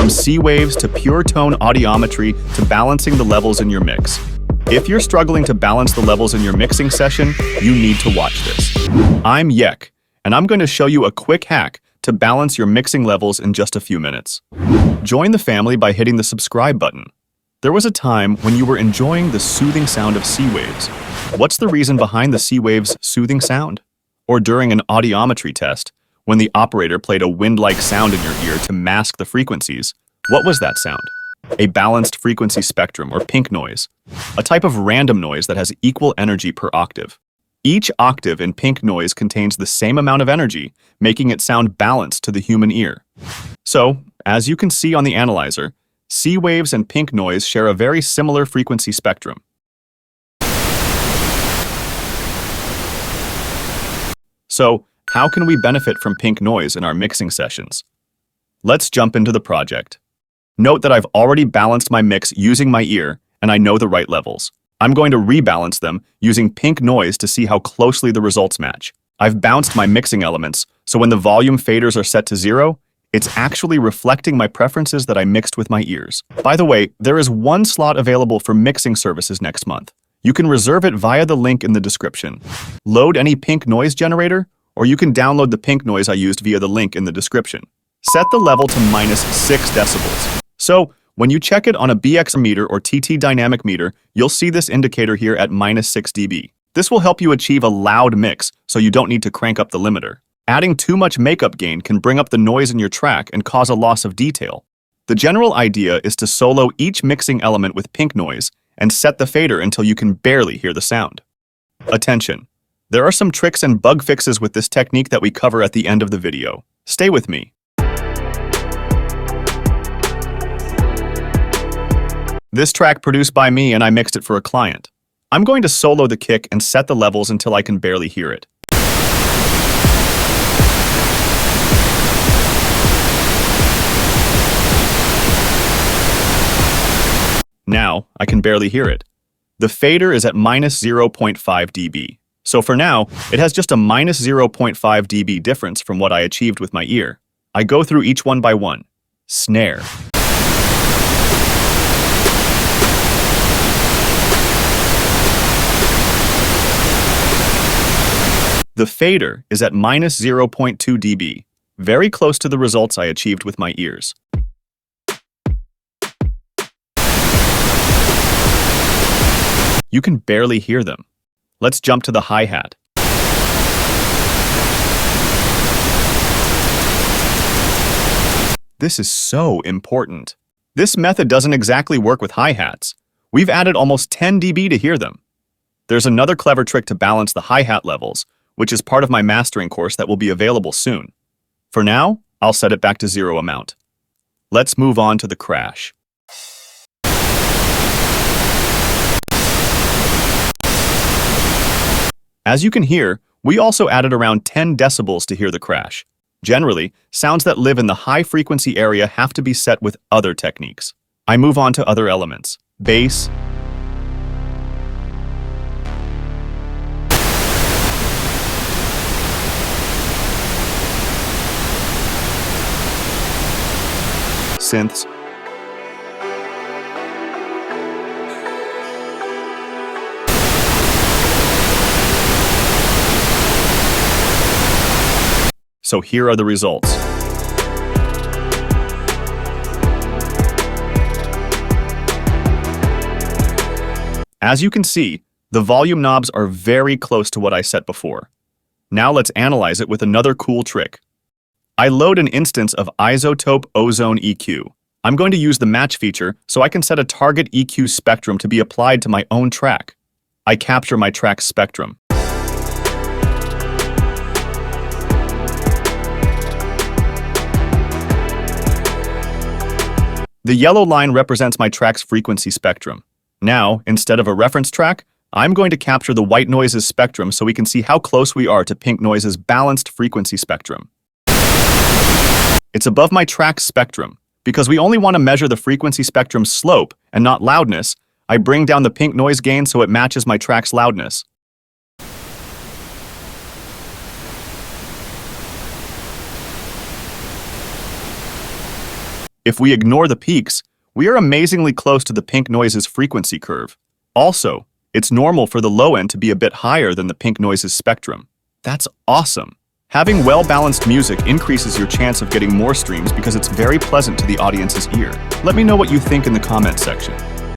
from C waves to pure tone audiometry to balancing the levels in your mix. If you're struggling to balance the levels in your mixing session, you need to watch this. I'm YECKXO, and I'm going to show you a quick hack to balance your mixing levels in just a few minutes. Join the family by hitting the subscribe button. There was a time when you were enjoying the soothing sound of C waves. What's the reason behind the C waves' soothing sound? Or during an audiometry test, when the operator played a wind-like sound in your ear to mask the frequencies, what was that sound? A balanced frequency spectrum, or pink noise, a type of random noise that has equal energy per octave. Each octave in pink noise contains the same amount of energy, making it sound balanced to the human ear. So, as you can see on the analyzer, C waves and pink noise share a very similar frequency spectrum. So, how can we benefit from pink noise in our mixing sessions? Let's jump into the project. Note that I've already balanced my mix using my ear, and I know the right levels. I'm going to rebalance them using pink noise to see how closely the results match. I've bounced my mixing elements, so when the volume faders are set to 0, it's actually reflecting my preferences that I mixed with my ears. By the way, there is one slot available for mixing services next month. You can reserve it via the link in the description. Load any pink noise generator, or you can download the pink noise I used via the link in the description. Set the level to -6 decibels. So, when you check it on a YECKXO meter or TT dynamic meter, you'll see this indicator here at -6 dB. This will help you achieve a loud mix, so you don't need to crank up the limiter. Adding too much makeup gain can bring up the noise in your track and cause a loss of detail. The general idea is to solo each mixing element with pink noise and set the fader until you can barely hear the sound. Attention! There are some tricks and bug fixes with this technique that we cover at the end of the video. Stay with me. This track produced by me and I mixed it for a client. I'm going to solo the kick and set the levels until I can barely hear it. Now, I can barely hear it. The fader is at -0.5 dB. So for now, it has just a -0.5 dB difference from what I achieved with my ear. I go through each one by one. Snare. The fader is at -0.2 dB, very close to the results I achieved with my ears. You can barely hear them. Let's jump to the hi-hat. This is so important. This method doesn't exactly work with hi-hats. We've added almost 10 dB to hear them. There's another clever trick to balance the hi-hat levels, which is part of my mastering course that will be available soon. For now, I'll set it back to 0 amount. Let's move on to the crash. As you can hear, we also added around 10 decibels to hear the crash. Generally, sounds that live in the high-frequency area have to be set with other techniques. I move on to other elements. Bass, synths, so here are the results. As you can see, the volume knobs are very close to what I set before. Now let's analyze it with another cool trick. I load an instance of isotope ozone EQ. I'm going to use the match feature so I can set a target EQ spectrum to be applied to my own track. I capture my track's spectrum. The yellow line represents my track's frequency spectrum. Now, instead of a reference track, I'm going to capture the white noise's spectrum so we can see how close we are to pink noise's balanced frequency spectrum. It's above my track's spectrum. Because we only want to measure the frequency spectrum's slope and not loudness, I bring down the pink noise gain so it matches my track's loudness. If we ignore the peaks, we are amazingly close to the pink noise's frequency curve. Also, it's normal for the low end to be a bit higher than the pink noise's spectrum. That's awesome. Having well-balanced music increases your chance of getting more streams because it's very pleasant to the audience's ear. Let me know what you think in the comment section.